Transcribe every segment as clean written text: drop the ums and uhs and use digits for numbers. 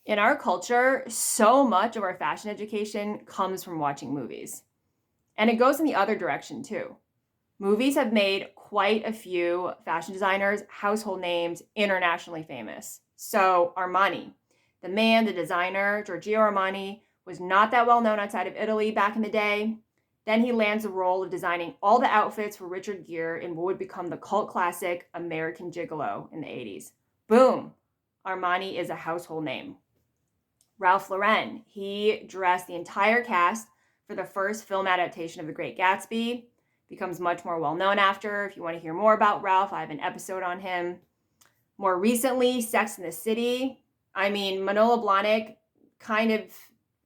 In our culture, so much of our fashion education comes from watching movies. And it goes in the other direction too. Movies have made quite a few fashion designers household names, internationally famous. So, Armani, the designer, Giorgio Armani, was not that well known outside of Italy back in the day. Then he lands the role of designing all the outfits for Richard Gere in what would become the cult classic American Gigolo in the 80s. Boom! Armani is a household name. Ralph Lauren, he dressed the entire cast for the first film adaptation of The Great Gatsby. Becomes much more well known after. If you want to hear more about Ralph, I have an episode on him. More recently, Sex and the City. I mean, Manolo Blahnik, kind of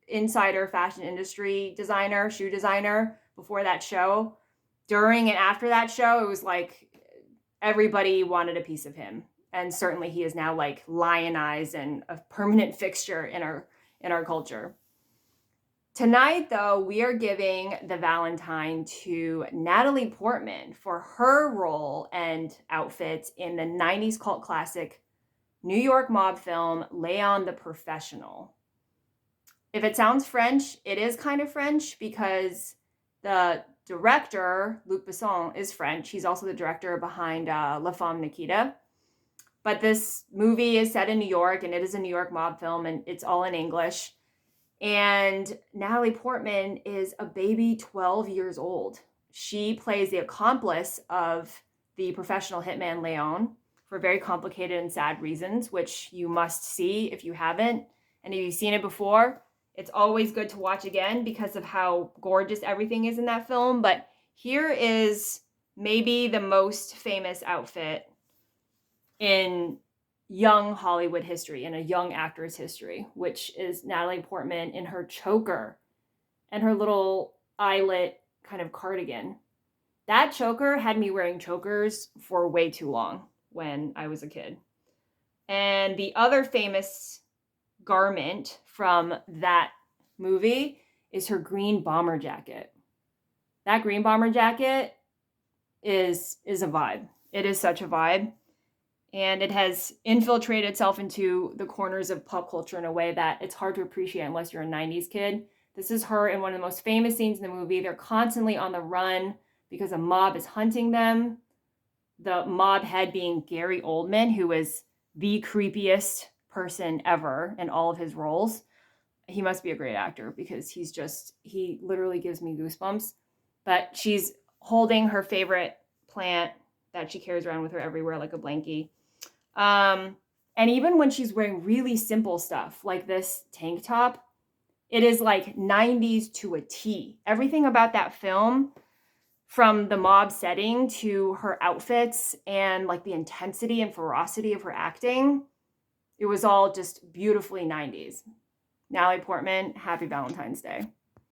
insider fashion industry designer, shoe designer before that show. During and after that show, it was like everybody wanted a piece of him. And certainly he is now like lionized and a permanent fixture in our culture. Tonight, though, we are giving the Valentine to Natalie Portman for her role and outfits in the 90s cult classic New York mob film Léon the Professional. If it sounds French, it is kind of French because the director, Luc Besson, is French. He's also the director behind La Femme Nikita. But this movie is set in New York, and it is a New York mob film, and it's all in English. And Natalie Portman is a baby 12 years old. She plays the accomplice of the professional hitman Leon for very complicated and sad reasons, which you must see if you haven't. And if you've seen it before, it's always good to watch again because of how gorgeous everything is in that film. But here is maybe the most famous outfit in young Hollywood history, in a young actor's history, which is Natalie Portman in her choker and her little eyelet kind of cardigan. That choker had me wearing chokers for way too long when I was a kid. And the other famous garment from that movie is her green bomber jacket. That green bomber jacket is a vibe. It is such a vibe. And it has infiltrated itself into the corners of pop culture in a way that it's hard to appreciate unless you're a 90s kid. This is her in one of the most famous scenes in the movie. They're constantly on the run because a mob is hunting them. The mob head being Gary Oldman, who is the creepiest person ever in all of his roles. He must be a great actor because he literally gives me goosebumps. But she's holding her favorite plant that she carries around with her everywhere like a blankie. And even when she's wearing really simple stuff like this tank top, it is like 90s to a T. Everything about that film, from the mob setting to her outfits and like the intensity and ferocity of her acting, it was all just beautifully 90s. Natalie Portman, happy Valentine's Day.